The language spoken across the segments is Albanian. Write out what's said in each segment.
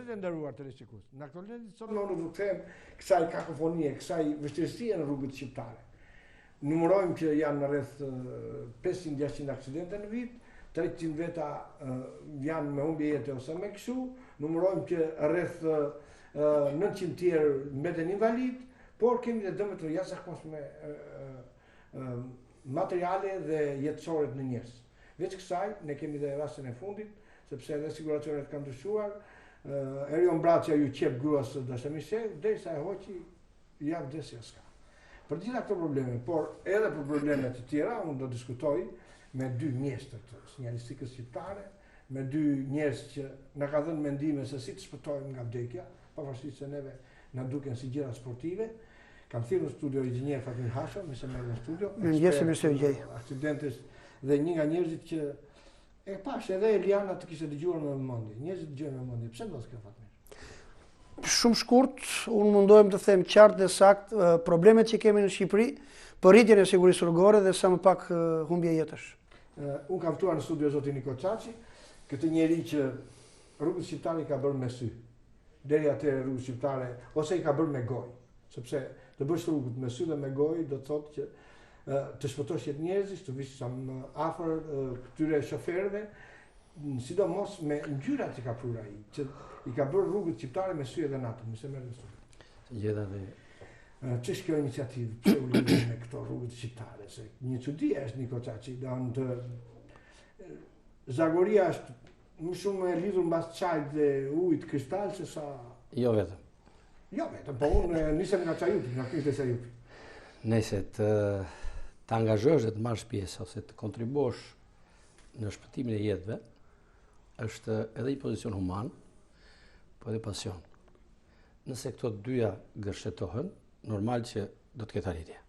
e nderuar televizikues, në aktualitetin sot unë do të them kësaj kakofonie, kësaj vështirësie në rrugët shqiptare. Numërojmë që janë rreth 500-600 aksidente në vit, 300 veta janë me humbje jete ose me kështu, numërojmë që rreth 900 tjerë mbeten invalid, por kemi dhe dëme të jashtëzakonshme materiale dhe jetësore në njerëz. Veç kësaj, ne kemi dhe rastin e fundit, sepse edhe siguracionet kanë ndryshuar, Erion Bracia ju qep gruas së dashamirëse, derisa e hoqi, ja vdesja s'ka. Për gjitha këto probleme, por edhe për probleme të tjera, unë do diskutoj me dy mjeshtër të sinjalistikës shqiptare, me dy njerëz që na ka dhënë mendime se si të shpëtojmë nga vdekja, pavarësisht se neve na duken si gjëra sportive. Kam thirrur në studio inxhinier Fatmir Hasho, më së merr në studio. Aksidentes dhe një nga njerëzit që e pash edhe Eliana të kishte dëgjuar me vëmendje. Njerëzit dëgjojnë me vëmendje. Pse ndodh kjo, Fatmir? Shumë shkurt, unë mundohem të them qartë dhe sakt problemet që kemi në Shqipëri për rritjen e sigurisë rrugore dhe sa më pak humbje jetësh. Unë kam ftuar në studio zotin Niko Çaçi, këtë njeri që rrugët shqiptare i ka bërë me sy. Deri atëherë rrugët shqiptare ose i ka bërë me gojë, sepse të bësh rrugët me sy dhe me gojë do të thotë që të shpëtosh jetë njerëzish, të vish sa më afër këtyre shoferëve, sidomos me ngjyrat që ka prur ai, që i ka bërë rrugët shqiptare me sy edhe natën, më së merr në studio. Gjeta dhe ç'është kjo iniciativë, pse u lidhën me këto rrugët shqiptare, se një çudi është Niko Çaçi, zagoria është më shumë e lidhur mbas çajit dhe ujit kristal se sa. Jo vetëm. Jo vetëm, po unë nisem nga çajuti, nga ky çajuti. Nëse të angazhosh dhe të marrësh pjesë ose të kontribuosh në shpëtimin e jetëve, është edhe një pozicion human, po edhe pasion. Nëse këto dyja gërshetohen, normal që do të ketë arritje.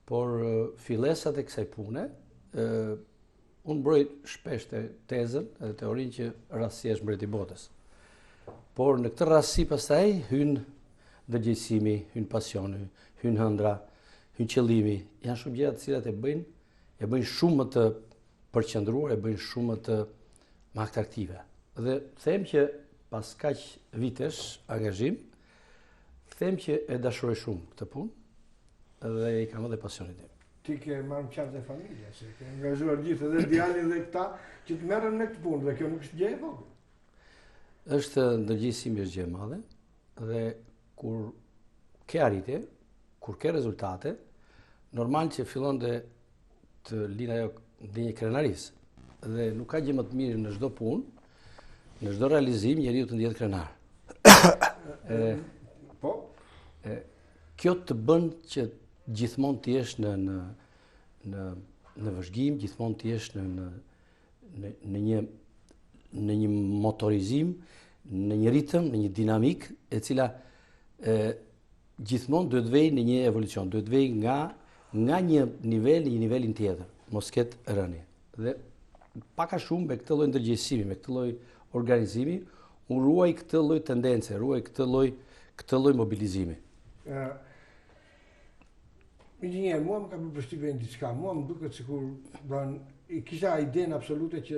Por fillesat e kësaj pune, unë mbroj shpesh tezën edhe teorinë që rastësia është mbreti i botës. Por në këtë rastësi pastaj hyn ndërgjegjësimi, hyn pasioni, hyn ëndra, hyn qëllimi, janë shumë gjëra të cilat e bëjnë shumë më të përqendruar, e bëjnë shumë më të atraktive. Dhe them që pas kaq vitesh angazhim, them që e dashuroj shumë këtë punë dhe i kam edhe pasionin tim. Ti ke marrë qartë e familja, se ke angazhuar gjithë edhe djalin dhe këta që të merren me këtë punë, dhe kjo nuk është gjë e vogël. Është ndërgjegjësimi është gjë e madhe dhe kur ke arritje, kur ke rezultate, normal që fillon dhe të linë ajo ndjenjë krenarisë. Dhe nuk ka gjë më të mirë në çdo punë, në çdo realizim njeriu të ndjehet krenar. Po? Kjo të bën që gjithmonë të jesh në vëzhgim, gjithmonë të jesh në një motorizim, në një ritëm, në një dinamik, e cila gjithmonë duhet vej në një evolucion, duhet vej nga një nivel në një nivelin tjetër, mos ketë rënje. Dhe paka shumë me këtë lloj ndërgjegjësimi, me këtë lloj organizimi, unë ruaj këtë lloj tendence, ruaj këtë lloj mobilizimi. Inxhinier, mua më ka bërë përshtypje diçka, mua më duket sikur i kisha idenë absolute që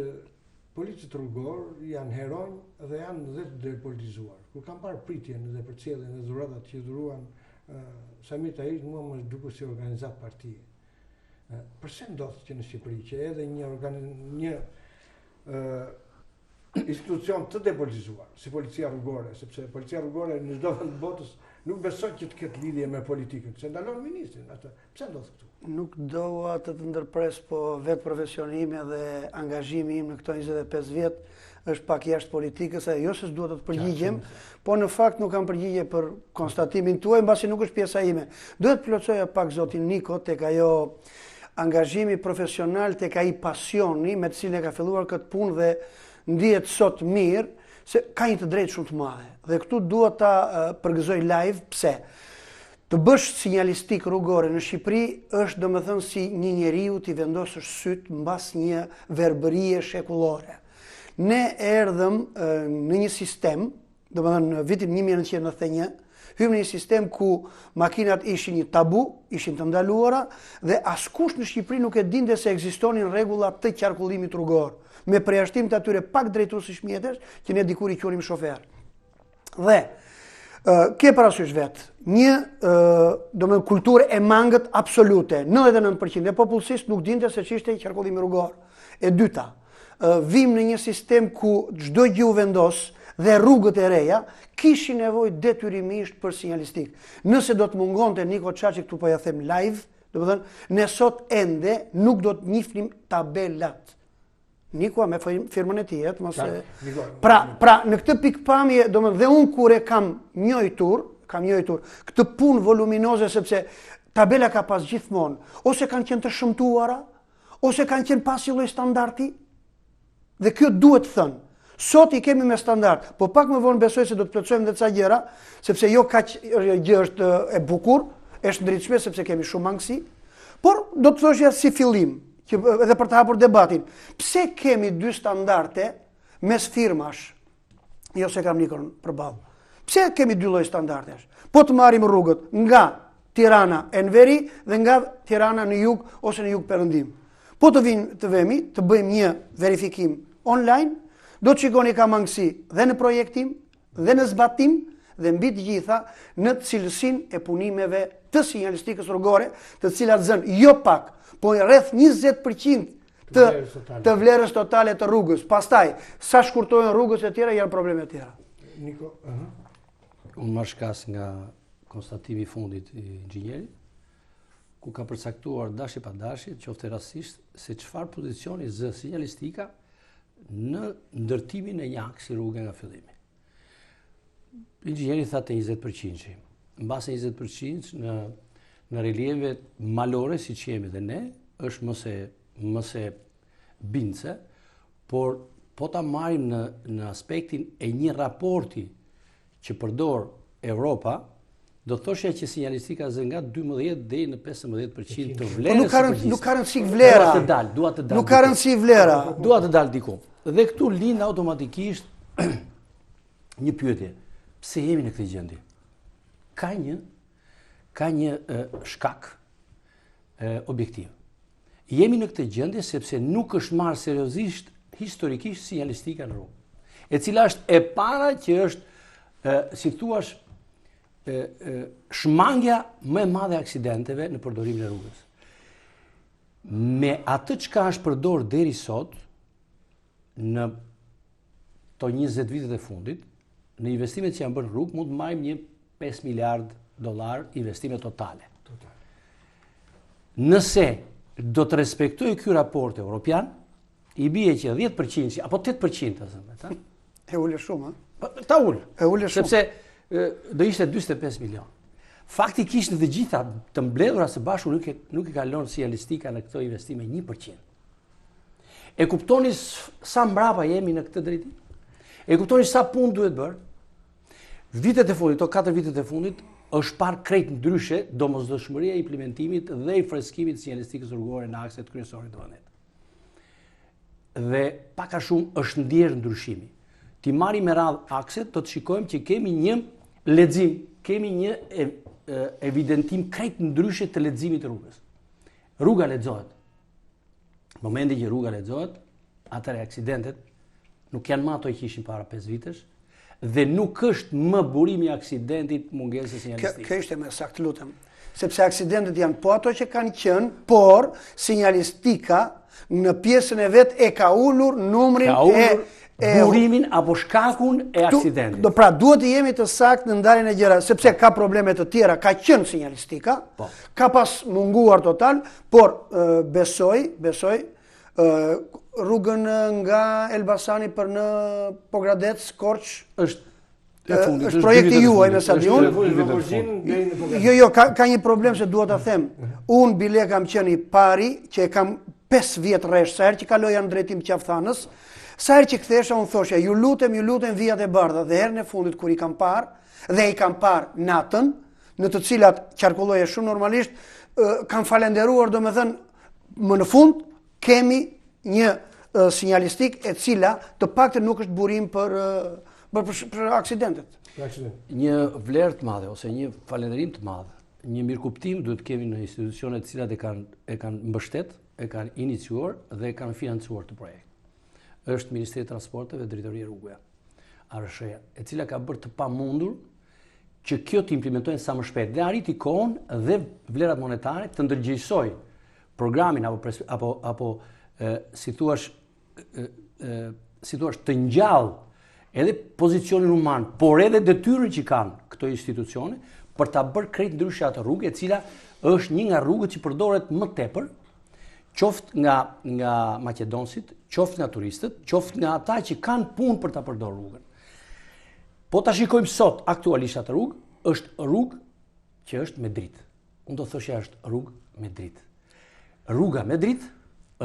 policët rrugor janë heronj dhe janë dhe të depolitizuar. Kur kam parë pritjen dhe përcjelljen dhe dhuratat që dhuruan Samir Tahiri, mua më duket si organizat partije. Përse ndodh që në Shqipëri që edhe një institucion të depolitizuar, si policia rrugore, sepse policia rrugore në çdo vend të botës nuk besoj që të ketë lidhje me politikën, se ndalon ministrin atë. Pse ndodh këtu? Nuk doa të ndërpres, po vetë profesioni ime dhe angazhimi im në këto 25 vjet është pak jashtë politikës, e jo se s'duhet të përgjigjem, po në fakt nuk kam përgjigje për konstatimin tuaj, mbasi nuk është pjesa ime. Duhet plotësoja pak zotin Niko tek ajo angazhimi profesional, tek ai pasioni me të cilin e ka filluar këtë punë dhe ndihet sot mirë, se ka një të drejtë shumë të madhe. Dhe këtu dua ta përgëzoj live, pse? Të bësh sinjalistik rrugore në Shqipëri është domethënë si një njeriu t'i vendosësh syt mbas një verbërie shekullore. Ne erdhëm në një sistem, domethënë në vitin 1991, hym në një sistem ku makinat ishin një tabu, ishin të ndaluara dhe askush në Shqipëri nuk e dinte se ekzistonin rregulla të qarkullimit rrugor, me përjashtim të atyre pak drejtuesish mjetesh që ne dikur i qunim shofer. Dhe, ke parasysh vetë, një kulturë e mangët absolute, 99% e popullsisë nuk dinte se ç'ishte qarkullimi rrugor. E dyta, vim në një sistem ku çdo gjë u vendos dhe rrugët e reja kishin nevojë detyrimisht për sinjalistik. Nëse do të mungonte Niko Çaçi, këtu po ja them live, domethënë ne sot ende nuk do të njihnim tabelat. Niko me firmën e tij, mos e. Pra në këtë pikpamje, domethënë dhe unë kur e kam njëjtur këtë punë voluminoze sepse tabela ka pas gjithmonë, ose kanë qenë të shëmtuara, ose kanë qenë pas një lloj standardi. Dhe kjo duhet thënë. Sot i kemi me standard, po pak më vonë besoj se do të plotësojmë dhe ca gjëra, sepse jo kaq gjë është e bukur, është ndritshme sepse kemi shumë mangësi, por do të thoshja si fillim, që edhe për të hapur debatin. Pse kemi dy standarde mes firmash? Jo se kam Nikon përballë. Pse kemi dy lloj standardesh? Po të marrim rrugët nga Tirana e në veri dhe nga Tirana në jug ose në jug perëndim. Po të vemi, të bëjmë një verifikim online, do të shikoni ka mangësi dhe në projektim, dhe në zbatim, dhe mbi të gjitha në cilësinë e punimeve të sinjalistikës rrugore, të cilat zënë jo pak, po rreth 20% të vlerës totale të rrugës. Pastaj, sa shkurtojnë rrugës e tjera, janë probleme të tjera. Niko, Unë marr shkas nga konstatimi i fundit i inxhinierit, ku ka përcaktuar dashi pa dashi, qoftë rastësisht, se çfarë pozicioni zë sinjalistika në ndërtimin e një aksi rruge nga fillimi. Inxhinieri tha të 20%. Mbase 20% në relievet malore, si që jemi dhe ne, është mëse bince, por po ta marrim në aspektin e një raporti që përdor Europa, do të thoshja që sinjalistika zë nga 12 deri në 15% të vlerës. Po nuk ka rëndësi vlera. Dua të dal. Nuk ka rëndësi vlera. Dua të dal diku. Dhe këtu lind automatikisht një pyetje. Pse jemi në këtë gjendje? Ka një shkak objektiv. Jemi në këtë gjendje sepse nuk është marrë seriozisht historikisht sinjalistika në rrugë, e cila është e para që është, si thuash, shmangja më e madhe e aksidenteve në përdorimin e rrugës. Me atë çka është përdorur deri sot në to 20 vitet e fundit, në investimet që janë bërë në rrugë, mund të marrim një 5 miliard dollar investime totale. Nëse do të respektoj ky raport evropian, i bie që 10% apo 8% ta. E ulë shumë, Ta ul. E ulë shumë. Sepse do ishte 45 milion. Faktikisht në të gjitha të mbledhura së bashku nuk i kalon sinjalistika në këto investime 1%. E kuptoni sa mbrapa jemi në këtë drejtim? E kuptoni sa punë duhet bërë? Vitet e fundit, 4 vitet e fundit, është parë krejt ndryshe domosdoshmëria e implementimit dhe i freskimit të sinjalistikës rrugore në akset kryesorë të vendit. Dhe pak a shumë është ndjerë ndryshimi. Ti marrim me radhë akset, do të shikojmë që kemi një lexim, kemi një evidentim krejt ndryshe të leximit të rrugës. Rruga lexohet. Në momentin që rruga lexohet, atëherë aksidentet nuk janë më ato që ishin para 5 vitesh dhe nuk është më burimi i aksidentit mungesës së sinjalistikës. Kjo ishte më saktë, lutem. Sepse aksidentet janë po ato që kanë qenë, por sinjalistika në pjesën e vet e ka ulur numrin burimin apo shkakun e aksidentit. Pra duhet të jemi të saktë në ndarjen e gjëra, sepse ka probleme të tjera, ka qenë sinjalistika, ka pas munguar total, por besoj rrugën nga Elbasani për në Pogradec, Korç është projekti juaj me sa di unë. Jo, ka një problem se duhet ta them. Unë bile kam qenë i pari që e kam 5 vjet rresh sa herë që kaloja në drejtim Qaftanës. Sa herë që kthesha unë thosha, ju lutem vijat e bardha, dhe herën e fundit kur i kam parë, dhe i kam parë natën, në të cilat qarkulloje shumë normalisht, kam falenderuar, domethënë, më në fund kemi një sinjalistik e cila të paktën nuk është burim për aksidentet. Një vlerë të madhe ose një falënderim të madh, një mirëkuptim duhet kemi në institucionet të cilat e kanë mbështet, e kanë iniciuar dhe e kanë financuar të projekt. Është Ministri i Transporteve dhe Drejtoria e Rrugëve. ARSH-ja, e cila ka bërë të pamundur që kjo të implementojnë sa më shpejt dhe arriti kohën dhe vlerat monetare të ndërgjegjësoj programin apo si thuash të ngjall edhe pozicionin human, por edhe detyrën që kanë këto institucione për ta bërë krejt ndryshe atë rrugë, e cila është një nga rrugët që përdoret më tepër, qoftë nga maqedonësit, qoftë nga turistët, qoftë nga ata që kanë punë për ta përdorur rrugën. Po ta shikojmë sot aktualisht atë rrugë, është rrugë që është me dritë. Unë do thoshja është rrugë me dritë. Rruga me dritë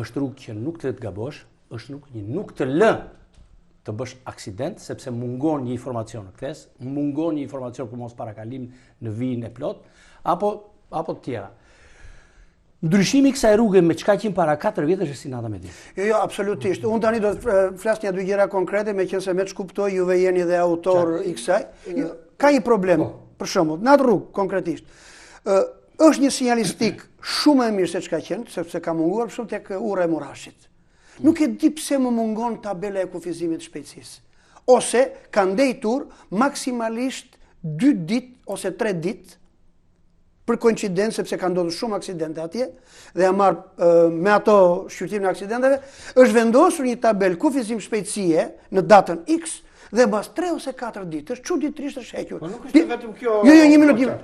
është rrugë që nuk të le të gabosh, është rrugë që nuk të lë të bësh aksident, sepse mungon një informacion në kthes, mungon një informacion për mos parakalim në vijin e plot, apo të tjera. Ndryshimi i kësaj rruge me çka qim para 4 vjetësh është si nata me ditë. Jo, absolutisht. Unë tani do të flas një dy gjëra konkrete, meqense me ç'kuptoj juve jeni dhe autor i kësaj. Ka një problem, për shembull, në atë rrugë konkretisht. Është një sinjalistik shumë e mirë se çka qenë, sepse ka munguar shumë tek urra e Murashit. Nuk e di pse më mungon tabela e kufizimit të shpejtësisë. Ose ka ndejtur maksimalisht 2 ditë ose 3 ditë për koincidencë, sepse ka ndodhur shumë aksidente atje dhe ja marr me ato shqyrtimin e aksidenteve, është vendosur një tabel kufizim shpejtësie në datën X dhe mbas 3 ose 4 ditë është çuditërisht është hequr. Po nuk është vetëm kjo. Jo, një minutë.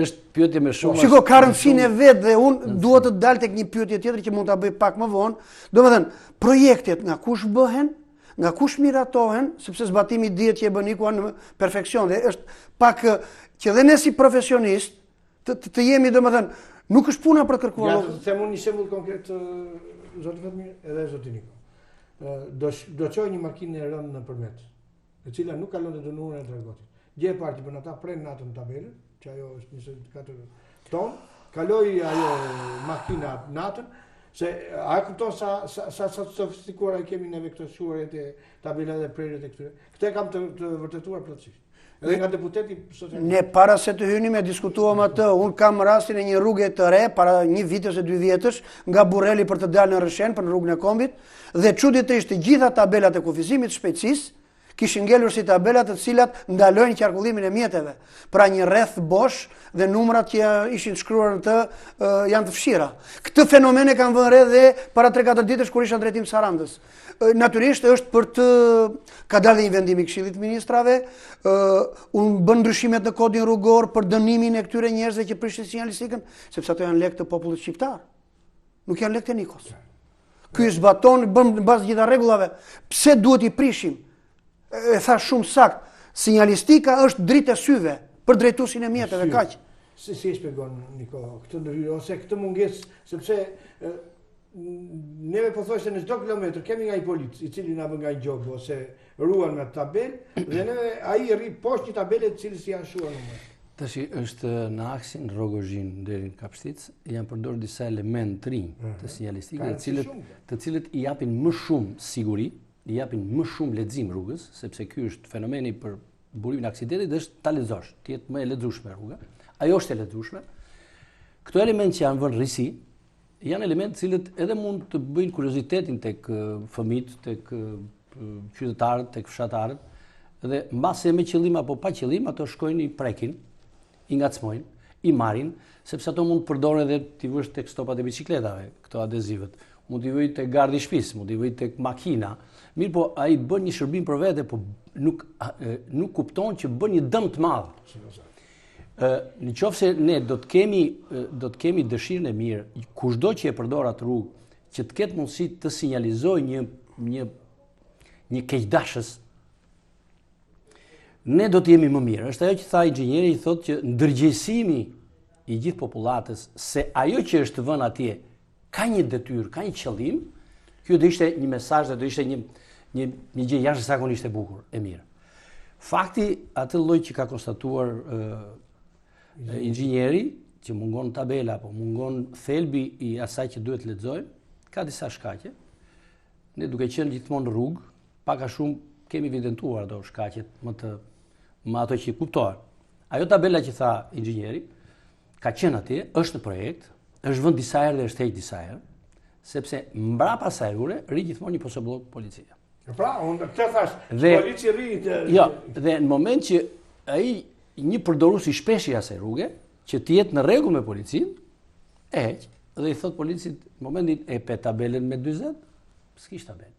Është pyetje me shumë. Shiko, ka rëndësinë e vet dhe unë duhet të dal tek një pyetje tjetër që mund ta bëj pak më vonë. Domethënë, projektet nga kush bëhen, nga kush miratohen, sepse zbatimi dihet që e bën ikuan në perfeksion dhe është pak që dhe ne si profesionist të jemi, domethënë, nuk është puna për kërkuar. Ja, të them unë një shembull konkret, zoti Fatmir, edhe zoti Niko. Do çoj një makinë e rënë në përmet, e cila nuk kalon të dënuarën e tregotit. Gjë e parë që bën ata pren natën tabelën, që ajo është 24 ton, kaloi ajo makina natën, se a kupton sa sofistikuar kemi neve këto shuarjet e tabelat e prerjet e këtyre. Këtë kam të vërtetuar plotësisht. Edhe nga deputeti socialist. Ne para se të hynim e diskutuam atë, unë kam rastin e një rrugë të re, para 1 vit ose 2 vjetësh, nga Burreli për të dalë në Rëshen, për në rrugën e Kombit, dhe çuditërisht të gjitha tabelat e kufizimit shpejtësisë kishin ngelur si tabelat të cilat ndalojnë qarkullimin e mjeteve. Pra një rreth bosh dhe numrat që ishin shkruar në të janë të fshira. Këtë fenomen e kanë vënë re dhe para 3-4 ditësh kur isha në drejtim Sarandës. Natyrisht është për të ka dalë një vendim i Këshillit të Ministrave, unë bën ndryshimet në kodin rrugor për dënimin e këtyre njerëzve që prishin sinjalistikën, sepse ato janë lekë të popullit shqiptar. Nuk janë lekë të Nikos. Ky zbaton bën mbas gjitha rregullave. Pse duhet i prishim? E tha shumë sakt, sinjalistika është dritë e syve për drejtuesin e mjeteve, kaq. Si e shpjegon Niko këtë ndryrë ose këtë mungesë, sepse neve po thoshte në çdo kilometër kemi nga i polic i cili na bën nga i gjog ose ruan me tabelë dhe neve ai rri poshtë një tabele të cilës janë shuar numrat. Tash është në aksin Rogozhin deri në Kapshtic janë përdorur disa elementë të rinj të sinjalistikës, të cilët i japin më shumë siguri, i japin më shumë lexim rrugës, sepse ky është fenomeni për burimin e aksidentit, dhe është ta lexosh, të jetë më e lexueshme rruga. Ajo është e lexueshme. Këto elementë që janë vënë risi, janë elementë të cilët edhe mund të bëjnë kuriozitetin tek fëmijët, tek qytetarët, tek fshatarët, dhe mbase me qëllim apo pa qëllim ato shkojnë i prekin, i ngacmojnë, i marrin, sepse ato mund të përdoren edhe ti vësh tek stopat e biçikletave, këto adezivët. Mund t'i vëj tek gardi i shtëpisë, mund t'i vëj tek makina. Mirë, po ai bën një shërbim për vete, po nuk kupton që bën një dëm të madh. Në qoftë se ne do të kemi dëshirën e mirë, kushdo që e përdor atë rrugë, që të ketë mundësi të sinjalizojë një keqdashës, ne do të jemi më mirë. Është ajo që tha inxhinieri, i thotë që ndërgjegjësimi i gjithë popullatës se ajo që është vënë atje ka një detyrë, ka një qëllim, kjo do ishte një mesazh dhe do ishte një gjë jashtëzakonisht e bukur, e mirë. Fakti atë lloj që ka konstatuar inxhinieri, që mungon tabela apo mungon thelbi i asaj që duhet lexojmë, ka disa shkaqe. Ne duke qenë gjithmonë në rrugë, pak a shumë kemi evidentuar ato shkaqet më ato që kuptohen. Ajo tabela që tha inxhinieri ka qenë atje, është në projekt, është vënë disa herë dhe është heqë disa herë, sepse mbrapa asaj ure rri gjithmonë një posobllok policia. Pra, unë këtë thash, polici rritë... Jo, dhe në moment që ai një përdorues i shpesh i asaj rruge, që të jetë në rregull me policinë, e heq, dhe i thot policit, në momentin e pe tabelen me 40, s'kish tabel.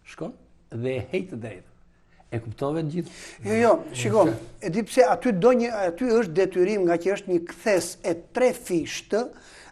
Shkon dhe e heq të drejtën. E kuptove të gjithë? Jo, shiko, e di pse aty është detyrim nga që është një kthes e 3 fishtë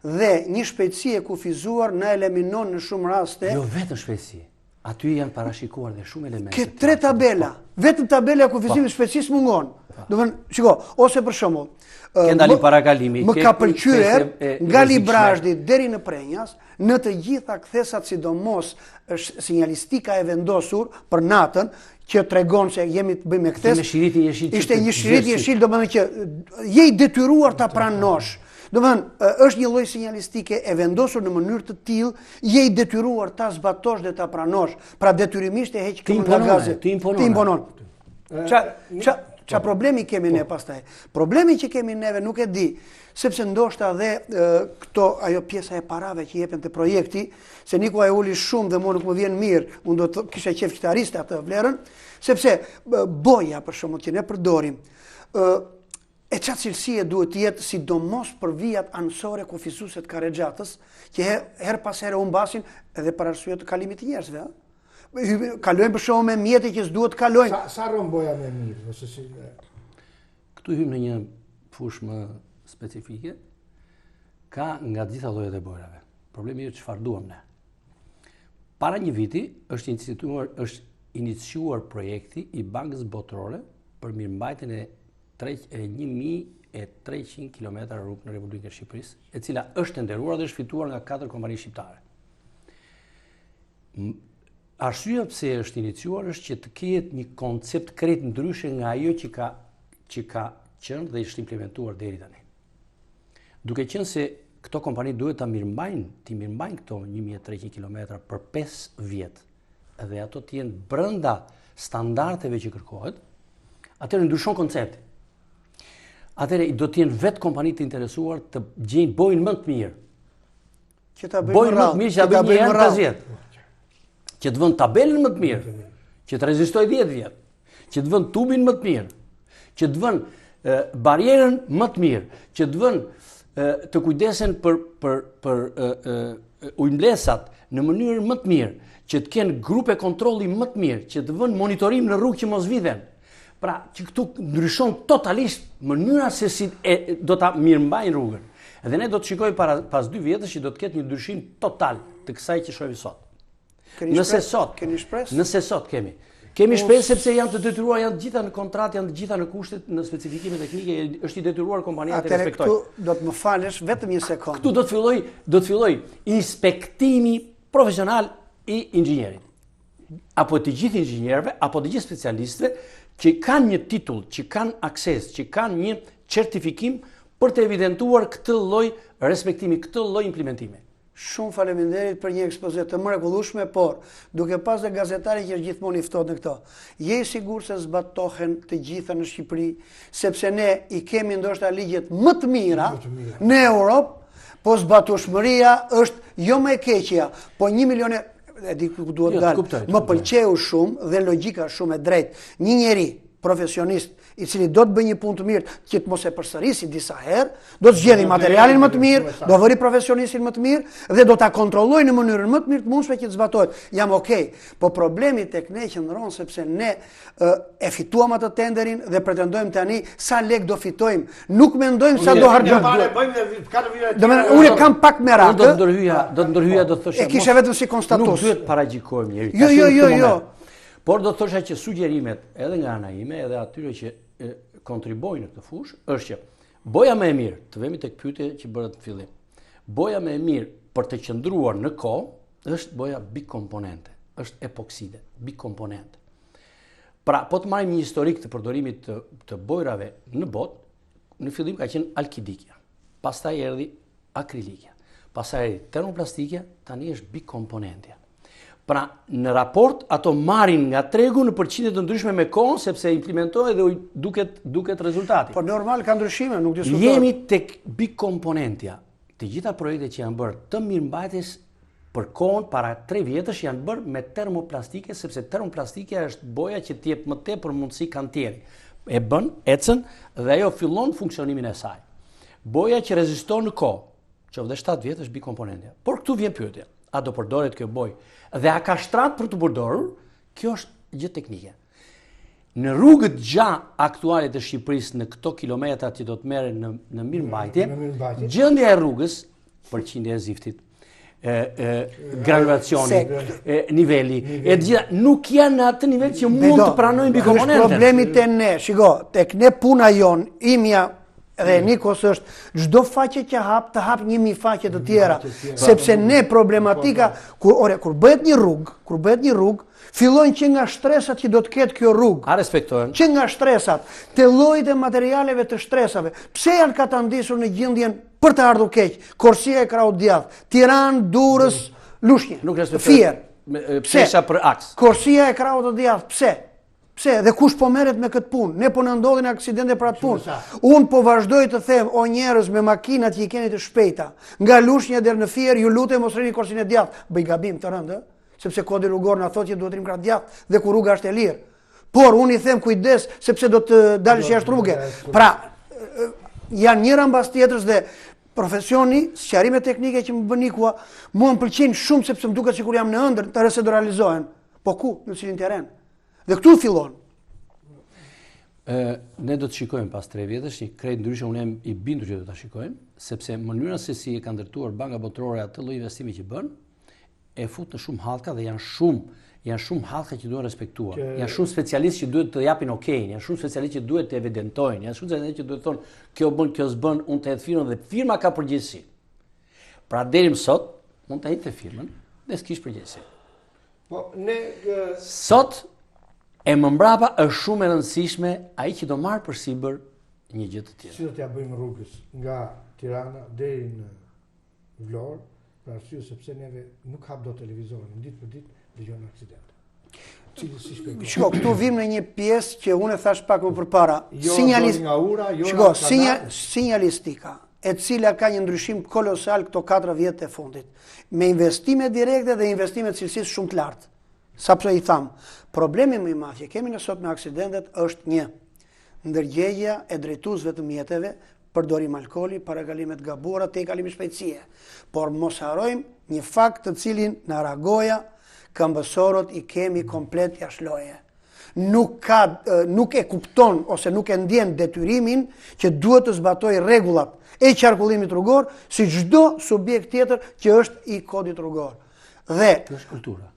dhe një shpejtësi e kufizuar në eliminon në shumë raste. Jo vetëm shpejtësi. Aty janë parashikuar dhe shumë elemente. Ke 3 tabela. Vetëm tabela e kufizimit shpejtësisë mungon. Do të thënë, shiko, ose për shembull, ndalim parakalimi. Më ka pëlqyer nga Librazhdi deri në Prenjas, në të gjitha kthesat sidomos është sinjalistika e vendosur për natën, që tregon se jemi të bëjmë kthes. Ishte një shirit jeshil, do të thënë që je i detyruar ta pranosh. Do të thënë, është një lloj sinjalistike e vendosur në mënyrë të tillë, je i detyruar ta zbatosh dhe ta pranosh. Pra detyrimisht e heq këmbën nga gazi. Ti imponon. Qa problemi kemi ne pastaj? Problemi që kemi neve nuk e di, sepse ndoshta dhe ajo pjesa e parave që jepen të projekti, se Niko e uli shumë dhe mua nuk më vjen mirë, unë do të kisha qef kitariste atë vlerën, sepse boja për shembull që ne përdorim, e qatë cilësie duhet të jetë sidomos për vijat anësore kufizuese të Karexhatës, që her pas here u mbasin edhe për arsye të kalimit të njerëzve. Kalojnë për shumë me mjete që s'duhet të kalojnë. Sa rron boja me mirë? Këtu hym në një fushë më specifike, ka nga të gjitha llojet e bojrave. Problemi është çfarë duam ne. Para një viti është iniciuar projekti i Bankës Botërore për mirëmbajtjen e 1300 km rrugë në Republikën e Shqipërisë, e cila është tenderuar dhe është fituar nga 4 kompani shqiptare. Arsyeja pse është iniciuar është që të ketë një koncept krejt ndryshe nga ajo që ka qenë dhe është implementuar deri tani. Duke qenë se këto kompani duhet ta mirëmbajnë këto 1300 km për 5 vjet, dhe ato të jenë brenda standardeve që kërkohet, atëherë ndryshon koncepti. Atëherë do të jenë vetë kompanitë të interesuar të gjejnë bojën më të mirë. Bojën më të mirë që ta bëjnë një herë 5 vjet. Që të vënë tabelën më të mirë, që të rezistoj 10 vjet, që të vënë tubin më të mirë, që të vënë barierën më të mirë, që të vënë të kujdesen për ujëmblesat në mënyrë më të mirë, që të kenë grupe kontrolli më të mirë, që të vënë monitorim në rrugë që mos viden. Pra, që këtu ndryshon totalisht mënyra se si do ta mirëmbajnë rrugën. Dhe ne do të shikojmë pas 2 vjetësh që do të ketë një ndryshim total të kësaj që shohim sot. Nëse sot kemi shpresë sepse janë të detyruar, janë të gjitha në kontratë, janë të gjitha në kushtet, në specifikime teknike, është i detyruar kompania të respektojë. Këtu do të më falësh vetëm një sekondë. Këtu do të filloj inspektimi profesional i inxhinierit. Apo të gjithë inxhinierëve, apo të gjithë specialistëve që kanë një titull, që kanë akses, që kanë një certifikim për të evidentuar këtë lloj respektimi, këtë lloj implementimi. Shumë faleminderit për një ekspozë të mrekullueshme, por duke pas dhe gazetari që është gjithmonë i ftohtë në këto, je i sigurt se zbatohen të gjitha në Shqipëri, sepse ne i kemi ndoshta ligjet më të mira në Europë, po zbatueshmëria është jo më e keqja, po 1 milion e di ku duhet dalë. Më pëlqeu shumë dhe logjika shumë e drejtë. Një njeri profesionist i cili do të bëjë një punë të mirë, që të mos e përsërisi disa herë, do të zgjedhë materialin më të mirë, do vëri profesionistin më të mirë dhe do ta kontrollojë në mënyrën më të mirë të mundshme që të zbatohet. Jam okay, po problemi tek ne qëndron sepse ne e fituam atë tenderin dhe pretendojmë tani sa lek do fitojmë. Nuk mendojmë sa do harxojmë. Unë kam pak merak. Do të ndërhyja do të thoshë. E kisha vetëm si konstatues. Nuk duhet paragjikojmë njëri. Jo. Por do të thosha që sugjerimet edhe nga ana ime edhe atyre që kontribojnë në këtë fushë është që boja më e mirë, të vemi tek pyetja që bëret në fillim. Boja më e mirë për të qëndruar në kohë është boja bikomponente, është epokside, bikomponente. Pra, po të marrim një historik të përdorimit të bojrave në botë, në fillim ka qenë alkidikja, pastaj erdhi akrilikja, pastaj erdhi termoplastikja, tani është bikomponentja. Pra, në raport, ato marrin nga tregu në përqindje të ndryshme me kohën, sepse implementohet dhe duket rezultati. Po normal ka ndryshime, nuk diskutohet. Jemi tek bikomponentja. Të gjitha projektet që janë bërë të mirëmbajtjes Për kohën para 3 vjetësh janë bërë me termoplastike, sepse termoplastike është boja që t'jep më tepër mundësi kantieri. E bën, ecën dhe ajo fillon funksionimin e saj. Boja që reziston në kohë, që vë 7 vjetë është bikomponentja. Por këtu vjen pyetja, a do përdoret kjo bojë? Dhe a ka shtrat për të përdorur? Kjo është gjë teknike. Në rrugët aktuale të Shqipërisë, në këto kilometrat që do të merren në mirëmbajtje, gjendja e rrugës, përqindja e ziftit, granulacioni, niveli, e gjitha, nuk janë në atë nivel që mund të pranojnë bikomponentën. Është problemi te ne, shiko, tek ne puna jon, imja dhe Nikos është çdo faqe që të hap 1000 faqe të tjera, sepse ne problematika kur bëhet një rrugë, fillojnë që nga shtresat që do të ketë kjo rrugë. A respektojnë? Që nga shtresat, të llojit e materialeve të shtresave. Pse janë katandisur në gjendjen për të ardhur keq? Korsia e Krahut Djath, Tiranë, Durrës, Lushnjë. Nuk respektojnë. Pse? Për aks. Korsia e Krahut Djath, pse? Pse? Dhe kush po merret me këtë punë? Ne po na ndodhin aksidente për atë punë. Unë po vazhdoj të them, o njerëz me makinat që i keni të shpejta, nga Lushnja deri në Fier, ju lutem mos rini Korsinë e Djath. Bëj gabim të rëndë, sepse kodi rrugor na thotë që duhet rim krah Djath dhe ku rruga është e lirë. Por unë i them kujdes sepse do të dalësh jashtë rruge. Pra, janë njëra mbas tjetrës dhe profesioni, sqarime teknike që më bën Nikua, mua më pëlqejnë shumë sepse më duket sikur jam në ëndër, të rëse do realizohen. Po ku? Në cilin terren? Dhe këtu fillon. Ne do të shikojmë pas 3 vjetësh, një krejt ndryshe unë jam i bindur që do ta shikojmë, sepse mënyra se si e ka ndërtuar Banka Botërore atë lloj investimi që bën, e fut në shumë hallka dhe janë shumë hallka që duhen respektuar. Janë shumë specialistë që duhet të japin okejin, janë shumë specialistë që duhet të evidentojnë, janë shumë specialistë që duhet të thonë kjo bën, kjo s'bën, unë të hedh firmën dhe firma ka përgjegjësi. Pra deri më sot mund të hedhte firmën dhe s'kish përgjegjësi. Po ne sot e më mbrapa është shumë e rëndësishme ai që do marr përsipër një gjë të tjetër. Si do t'ja bëjmë rrugës nga Tirana deri në Vlorë? Për arsye sepse neve nuk hap do televizorin, ditë për ditë dëgjojmë aksidente. Shiko, këtu vim në një pjesë që unë e thash pak më përpara. Sinjalistika, e cila ka një ndryshim kolosal këto 4 vjet e fundit, me investime direkte dhe investime të cilësisë shumë të lartë. Sapse i tham, problemi më i madh që kemi ne sot me aksidentet është një ndërgjegja e drejtuesve të mjeteve, përdorim alkooli, paragalimet gabuara, tejkalimi shpejtësie. Por mos harrojmë një fakt të cilin na Ragoja, këmbësorët i kemi komplet jashtë loje. Nuk e kupton ose nuk e ndjen detyrimin që duhet të zbatoj rregullat e qarkullimit rrugor si çdo subjekt tjetër që është i kodit rrugor. Dhe kjo është kultura.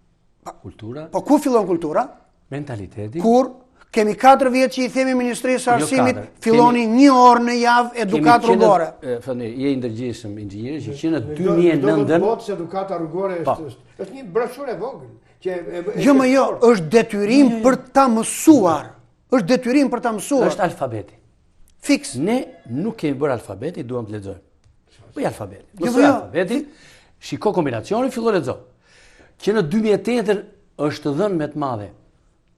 Kultura. Po ku fillon kultura? Mentaliteti. Kur kemi 4 vjet që i themi Ministrisë së Arsimit, filloni 1 orë në javë edukat rrugore. Je i ndërgjegjshëm inxhinieri që që në 2009 do të se edukata rrugore është një brashur e vogël. Jo, është detyrim për ta mësuar. Është detyrim për ta mësuar. Është alfabeti. Fiks. Ne nuk kemi bërë alfabeti, duam të lexojmë. Bëj alfabeti. Mësoj alfabeti, shiko kombinacionin, fillo lexo. Që në 2008 është dhënë me të madhe.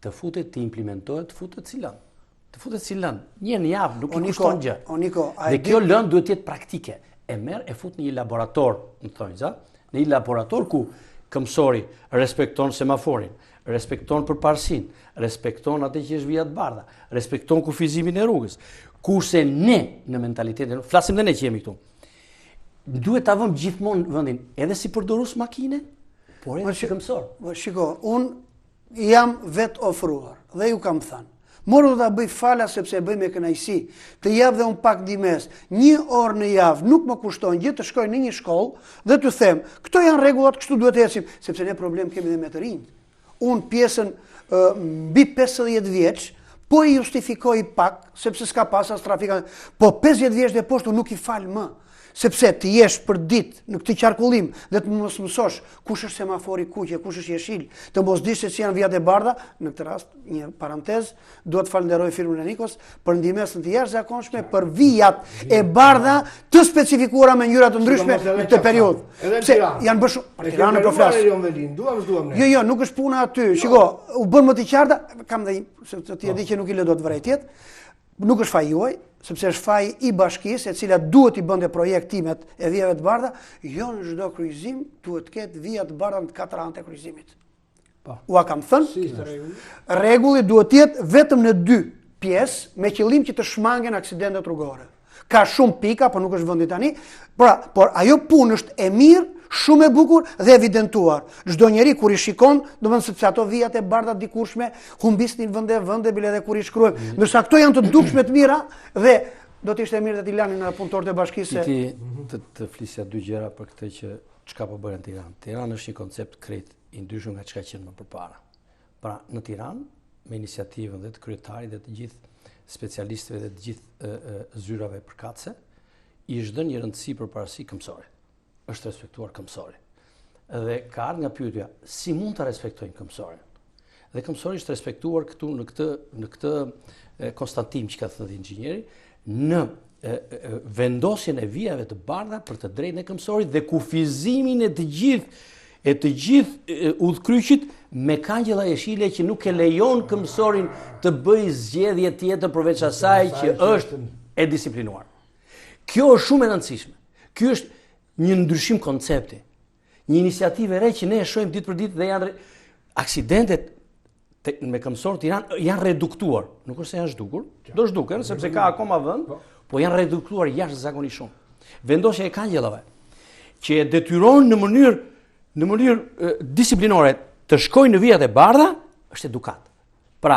Të futet, të implementohet, të futet si lënë. Të futet si lënë. Një në javë, nuk i kushton gjë. Dhe kjo lënë duhet të jetë praktike. E merr e fut në një laborator, më thonjza, në një laborator ku këmsori respekton semaforin, respekton përparësinë, respekton atë që është vija të bardha, respekton kufizimin e rrugës. Kurse ne në mentalitetin, flasim dhe ne që jemi këtu. Duhet ta vëmë gjithmonë vendin edhe si përdorues makine, por edhe si këmsor. Shiko, unë jam vetë ofruar dhe ju kam thënë. Morë do ta bëj fala sepse e bëj me kënaqësi. Të jap dhe un pak ndihmës. 1 orë në javë nuk më kushton gjë të shkoj në një shkollë dhe të them, këto janë rregullat, kështu duhet të ecim, sepse ne problem kemi edhe me të rinjt. Un pjesën mbi 50 vjeç po i justifikoj pak sepse s'ka pas as trafik, po 50 vjeç dhe poshtu nuk i fal më. Sepse të jesh për ditë në këtë qarkullim dhe të mos mësosh kush është semafori kuqe, kush është jeshil, të mos dish se si janë vijat e bardha, në këtë rast, një parantez, duhet të falenderoj firmën e Nikos për ndihmën e jashtëzakonshme për vijat e bardha të specifikuara me ngjyra të ndryshme në këtë periudhë. Pse janë bërë shumë për Tiranë po flas. Jo, nuk është puna aty. Shiko, u bën më të qarta, kam dhe se ti e di që nuk i lë dot vërejtjet. Nuk është faji juaj, sepse është faji i bashkisë, e cila duhet i bënde projektimet e vijave të bardha, jo në çdo kryqëzim duhet të ketë vija të bardha në 4 anë të kryqëzimit. Ua kam thënë, rregulli duhet të jetë vetëm në 2 pjesë me qëllim që të shmangen aksidentet rrugore. Ka shumë pika, por nuk është vendi tani, por ajo punë është e mirë, shumë e bukur dhe evidentuar. Çdo njeri kur i shikon, domethënë sepse ato vijat e bardha dikurshme humbisnin vende bile edhe kur i shkruajmë. Ndërsa këto janë të dukshme të mira dhe do të ishte mirë të t'i lanin në punëtorët e bashkisë. Të flisja 2 gjëra për këtë që çka po bëhen në Tiranë. Tirana është një koncept krejt i ndryshëm nga çka qenë më përpara. Pra në Tiranë, me iniciativën dhe të kryetarit dhe të gjithë specialistëve dhe të gjithë zyrave përkatëse, i është dhënë një rëndësi përparësi këmbësorit. Është respektuar këmbësori. Dhe ka ardhur nga pyetja, si mund ta respektojnë këmbësorin? Dhe këmbësori është respektuar këtu në këtë konstatim që ka thënë inxhinieri, në vendosjen e vijave të bardha për të drejtën e këmbësorit dhe kufizimin e të gjithë udhkryqit me kangjella jeshile që nuk e lejon këmbësorin të bëjë zgjedhje tjetër përveç asaj që është e disiplinuar. Kjo është shumë e rëndësishme. Ky është një ndryshim koncepti, një iniciativë e re që ne e shohim ditë për ditë dhe janë aksidentet me këmbësor Tiranë janë reduktuar. Nuk është se janë zhdukur, do zhduken sepse ka akoma vend, po janë reduktuar jashtëzakonisht shumë. Vendosja e kangjellave që e detyron në mënyrë disiplinore të shkojnë në vijat e bardha është edukat. Pra,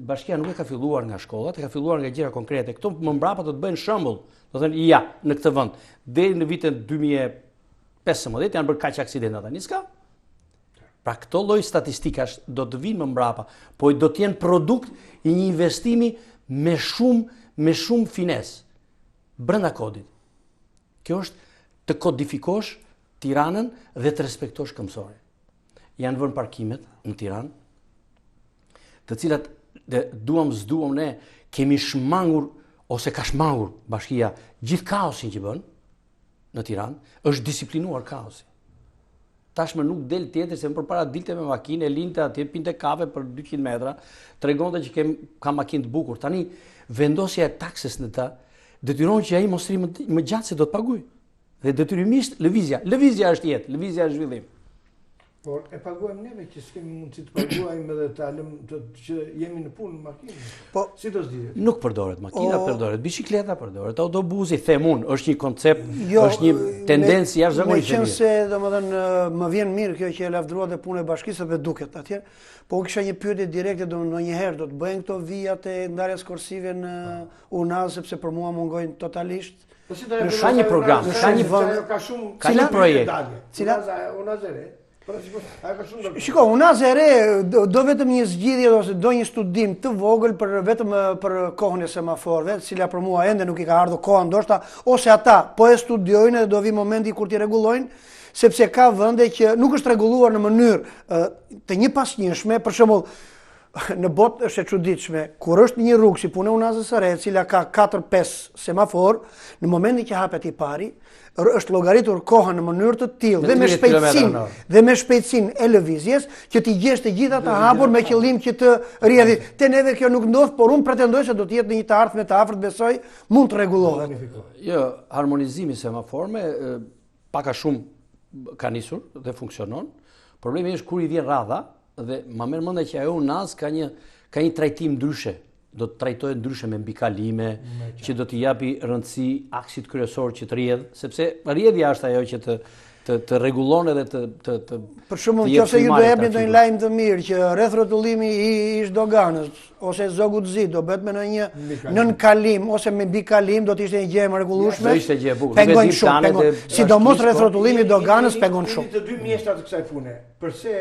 bashkia nuk e ka filluar nga shkollat, e ka filluar nga gjëra konkrete. Këto më mbrapa do të bëjnë shembull, do thënë ja, në këtë vend. Deri në vitin 2015 janë bërë kaq aksidente tani s'ka. Pra këto lloj statistikash do të vinë më mbrapa, po do të jenë produkt i një investimi me shumë finesë brenda kodit. Kjo është të kodifikosh Tiranën dhe të respektosh këmbësorin. Janë vënë parkimet në Tiranë, të cilat s'duam ne kemi shmangur ose ka shmangur bashkia gjithë kaosin që bën në Tiranë, është disiplinuar kaosi. Tashmë nuk del tjetër se më përpara dilte me makinë, linte atje, pinte kafe për 200 metra, tregonte që ka makinë të bukur. Tani vendosja e takses në ta detyron që ai mos rri më gjatë se do të paguaj. Dhe detyrimisht lëvizja është jetë, lëvizja është zhvillim. Por e paguajmë neve që s'kemi mundësi të paguajmë edhe të alëm që jemi në punë në makinë. Po, si do s'dihet? Nuk përdoret makina, përdoret bicikleta, përdoret autobusi, them unë, është një koncept, është një tendencë jashtëzakonisht. Me qenë se domethënë më vjen mirë kjo që e lavdëruat e punë e bashkisë dhe duket atje, po kisha një pyetje direkte ndonjëherë do të bëjnë këto vijat e ndarjes korsive në UNAZ sepse për mua mungojnë totalisht. Ka një program, ka një projekt. Cila? UNAZ-re. Shiko, UNAZ e re do vetëm një zgjidhje ose do një studim të vogël vetëm për kohën e semaforëve, cila për mua ende nuk i ka ardhur koha ndoshta, ose ata po e studiojnë dhe do vi momenti kur t'i rregullojnë, sepse ka vende që nuk është rregulluar në mënyrë të njëpasnjëshme, për shembull në botë është e çuditshme, kur është një rrugë si punë UNAZ-së së re, e cila ka 4-5 semafor, në momentin që hapet i pari, është llogaritur koha në mënyrë të tillë dhe me shpejtësinë e lëvizjes që t'i gjesh të gjitha të hapur me qëllim që të rrjedhë. Te neve kjo nuk ndodh, por unë pretendoj se do të jetë në një të ardhme të afërt, besoj, mund të rregullohet. Jo, harmonizimi semaforme pak a shumë ka nisur dhe funksionon. Problemi është kur i vjen radha dhe ma merr mendja që ajo UNAZ ka një trajtim ndryshe. Do të trajtohet ndryshe me mbikalime, që do t'i japi rëndësi aksit kryesor që të rrjedh, sepse rrjedhja është ajo që të rregullon edhe të për shembull, nëse ju do jepni ndonjë lajm të mirë që rreth rrotullimi i ish doganës ose zogut zi do bëhet me ndonjë nën kalim ose me bikalim, do të ishte një gjë e mrekullueshme. Do ishte gjë e bukur. Pengon shumë, sidomos rreth rrotullimit doganës pengon shumë. Të dy mjeshtrat të kësaj pune, përse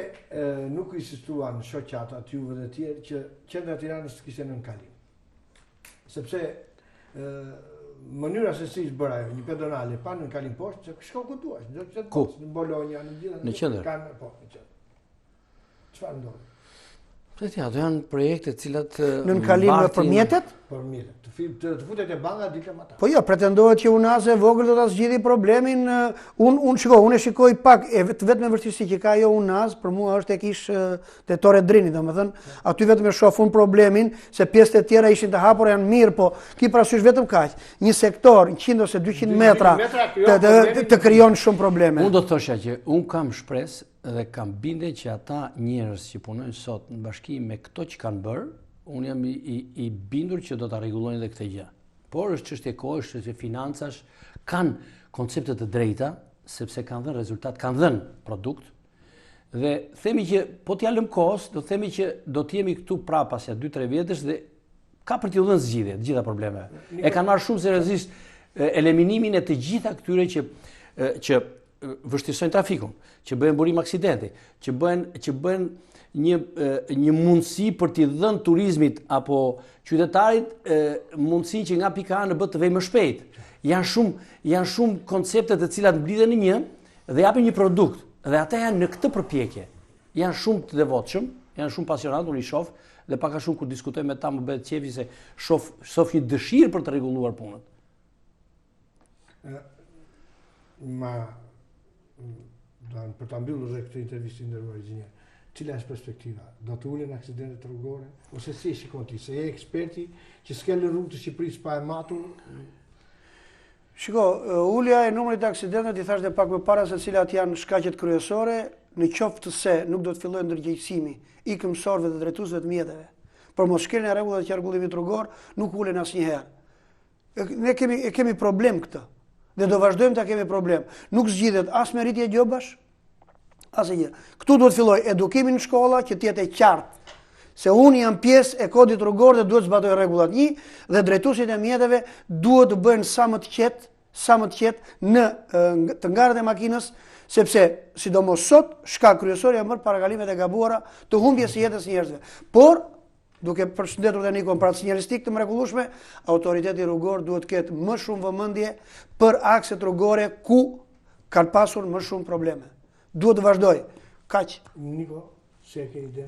nuk insistuan shoqatat juve dhe tjerë që qendra e Tiranës të kishte nën kalim? Sepse mënyra se si është bërë ajo, një pedonale pa nën kalim poshtë, shkon ku duash, Ku? Në Bologna, në gjitha. Në qendër. Po, në qendër. Çfarë ndodhi? Ato janë projekte cilat në nënkalim për mjetet? Për mjetet. Të futet e banga ditë më ta. Po jo, pretendohet që UNAS e vogël do ta zgjidhë problemin. Unë e shikoj pak vetëm me vështirësi që ka jo UNAS, për mua është e kish te Torre Drini, domethënë, aty vetëm e shoh unë problemin se pjesët e tjera ishin të hapura janë mirë, po ki parasysh vetëm kaq. Një sektor 100 ose 200 metra të krijon shumë probleme. Unë do të thosha që unë kam shpresë dhe kam bindje që ata njerëz që punojnë sot në bashkim me këto që kanë bërë, unë jam i bindur që do ta rregullojnë edhe këtë gjë. Por është çështje kohë, është çështje financash, kanë koncepte të drejta, sepse kanë dhënë rezultat, kanë dhënë produkt. Dhe themi që po t'ja lëm kohës, do themi që do të jemi këtu prapë pas 2-3 vjetësh dhe ka për t'ju dhënë zgjidhje të gjitha problemeve. E kanë marrë shumë seriozisht eliminimin e të gjitha këtyre që vështirësojnë trafikun, që bëhen burim aksidenti, që bëhen një mundësi për t'i dhënë turizmit apo qytetarit mundësi që nga pika A në B të vejë më shpejt. Janë shumë koncepte të cilat mblidhen në një dhe japin një produkt. Dhe ata janë në këtë përpjekje. Janë shumë të devotshëm, janë shumë pasionant, unë i shoh dhe pak a shumë kur diskutoj me ta më bëhet qefi se shoh një dëshirë për të rregulluar punën. Për ta mbyllur dhe këtë intervistë nderuar inxhinier, cila është perspektiva? Do të ulen aksidentet rrugore? Ose si shikon ti? Se je eksperti që s'ke lënë rrugë të Shqipërisë pa e matur? Shiko, ulja e numrit të aksidenteve, i thash dhe pak më para se cilat janë shkaqet kryesore, në qoftë se nuk do të fillojë ndërgjegjësimi i mësorëve dhe drejtuesve të mjeteve. Për mos shkeljen e rregullat të qarkullimit rrugor, nuk ulen asnjëherë. Ne kemi problem këtë. Dhe do vazhdojmë ta kemi problem. Nuk zgjidhet as me rritje gjobash, as e gjë. Këtu duhet filloj edukimi në shkolla që të jetë e qartë se unë jam pjesë e kodit rrugor dhe duhet zbatoj rregullat dhe drejtuesit e mjeteve duhet të bëhen sa më të qetë në të ngarët e makinës, sepse sidomos sot shkak kryesor janë bërë parakalimet e gabuara të humbjes së jetës së njerëzve. Por duke përshëndetur dhe Nikon pra sinjalistik të mrekullueshme, autoriteti rrugor duhet të ketë më shumë vëmendje për akset rrugore ku kanë pasur më shumë probleme. Duhet të vazhdoj. Kaq. Niko, se ke ide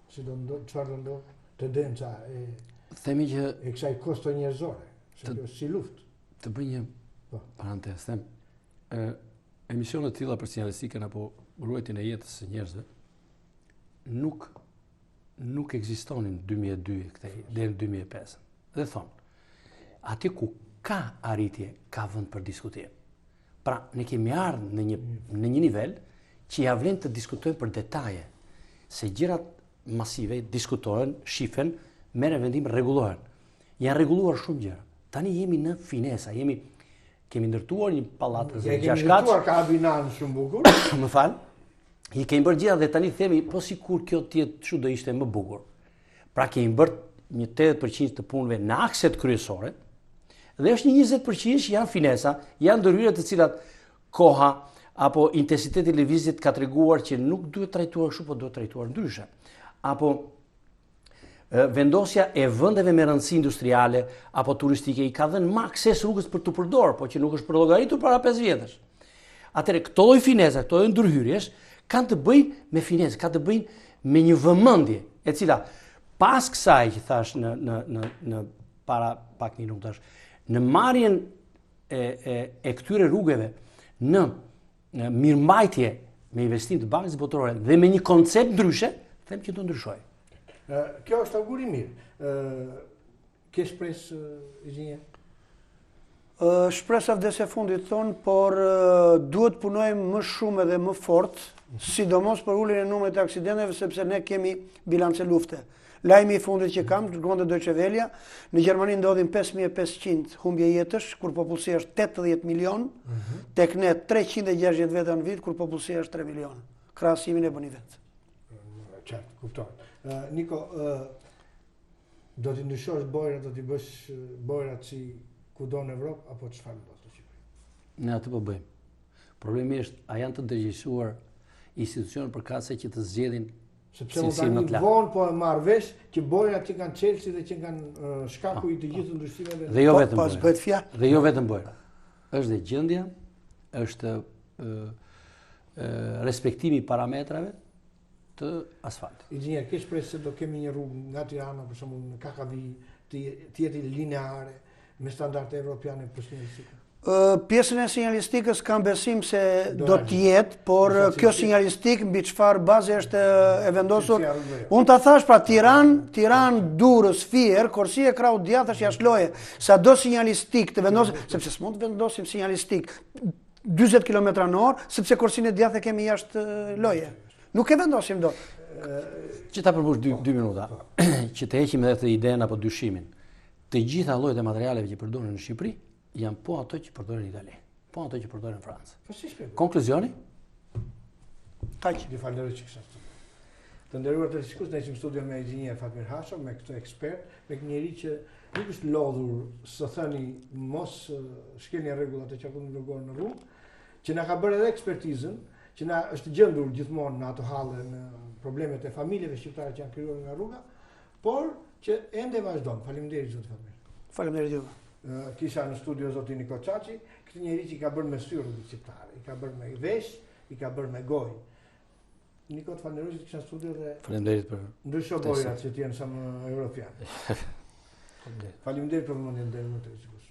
se çfarë do ndodh tendenca themi që e kësaj kosto njerëzore, se kjo si luftë. Të bëj një parantez, them. Emisionet të tilla për sinjalistikën apo ruajtjen e jetës së njerëzve nuk ekzistonin 2002 deri në 2005. Dhe thonë, aty ku ka arritje, ka vend për diskutim. Pra, ne kemi ardhur në një nivel që ja vlen të diskutojmë për detaje, se gjërat masive diskutohen, shifen, merren vendim, rregullohen. Janë rregulluar shumë gjëra. Tani jemi në finesa, kemi ndërtuar një pallat të 6 katësh. Kemi ndërtuar kabinan shumë bukur. Më fal. I kemi bërë gjitha dhe tani themi, po sikur kjo tjetë çu do ishte më bukur. Pra kemi bërë një 80% të punëve në akset kryesore, dhe është një 20% që janë finesa, janë ndërhyrje të cilat koha apo intensiteti i lëvizjes ka treguar që nuk duhet trajtuar kështu, po duhet trajtuar ndryshe. Apo vendosja e vendeve me rëndësi industriale apo turistike i ka dhënë më akses rrugës për të përdorur, po që nuk është për llogaritur para 5 vjetësh. Atëherë këto lloj finesa, këto lloj ndërhyrjesh kanë të bëjnë me finesë, kanë të bëjnë me një vëmendje, e cila pas kësaj që thash në para pak minutash, në marrjen e këtyre rrugëve në mirëmbajtje me investim të Bankës Botërore dhe me një koncept ndryshe, them që do ndryshojë. Kjo është augur i mirë. Ke shpresë, inxhinier? Shpresa vdes e fundit thonë, por duhet punojmë më shumë edhe më fort, sidomos për uljen e numrit të aksidenteve, sepse ne kemi bilance lufte. Lajmi i fundit që kam, dërgonte Deutsche Welle, në Gjermani ndodhin 5500 humbje jetësh, kur popullsia është 80 milion, tek ne 360 veta në vit, kur popullsia është 3 milion. Krahasimin e bëni vetë. Qartë, kuptoj. Niko, do t'i ndryshosh bojrat, do t'i bësh bojrat si kudo në Evropë, apo çfarë do të Shqipëri? Ne atë po bëjmë. Problemi është, a janë të ndërgjegjësuar institucionet përkatëse që të zgjedhin sepse mund tani vonë po e marr vesh që bojrat që kanë Chelsea dhe që kanë shkaku i të gjithë ndryshimeve. Dhe jo vetëm pas bëhet fjalë. Dhe jo vetëm bojra. Është dhe gjendja, është respektimi i parametrave të asfaltit. Inxhinier, ke shpresë se do kemi një rrugë nga Tirana, për shembull në Kakavi, të jetë lineare me standarde evropiane për sinjalistikën? Pjesën e sinjalistikës kam besim se do t'jetë, por kjo sinjalistikë mbi çfarë baze është e vendosur. Unë ta thash pra Tiranë, Durrës, Fier, Korçë, Krau, Djathash, Jashtëloje, sado sinjalistik të vendosim, sepse s'mund të vendosim sinjalistik 40 km/h, sepse Korçën e Djathë kemi jashtë loje. Nuk e vendosim dot. Që ta përmbush 2 minuta, që të heqim edhe të idenë apo dyshimin. Të gjitha llojet e materialeve që përdoren në Shqipëri janë po ato që përdoren në Itali, po ato që përdoren në Francë. Konkluzioni? Kaq. Ju falenderoj që kisha studio. Të nderuar televizionistë, ne jemi në studio me inxhinier Fatmir Hasho, me këtë ekspert, me një njerëz që nuk është lodhur së thëni mos shkelni rregullat e çakun rrugor në rrugë, që na ka bërë edhe ekspertizën, që na është gjendur gjithmonë në ato halle në problemet e familjeve shqiptare që janë krijuar nga rruga, por që ende vazhdon. Faleminderit zot Fatmir. Faleminderit juve. Kisha në studio zoti Niko Çaçi, këtë njerëz që i ka bërë me sy rrugën shqiptare, i ka bërë me vesh, i ka bërë me gojë. Niko, të falenderoj që kisha në studio dhe Faleminderit për ndrysho bojrat që t'jenë sa më europian. Faleminderit për vëmendjen e nderuar të shikues.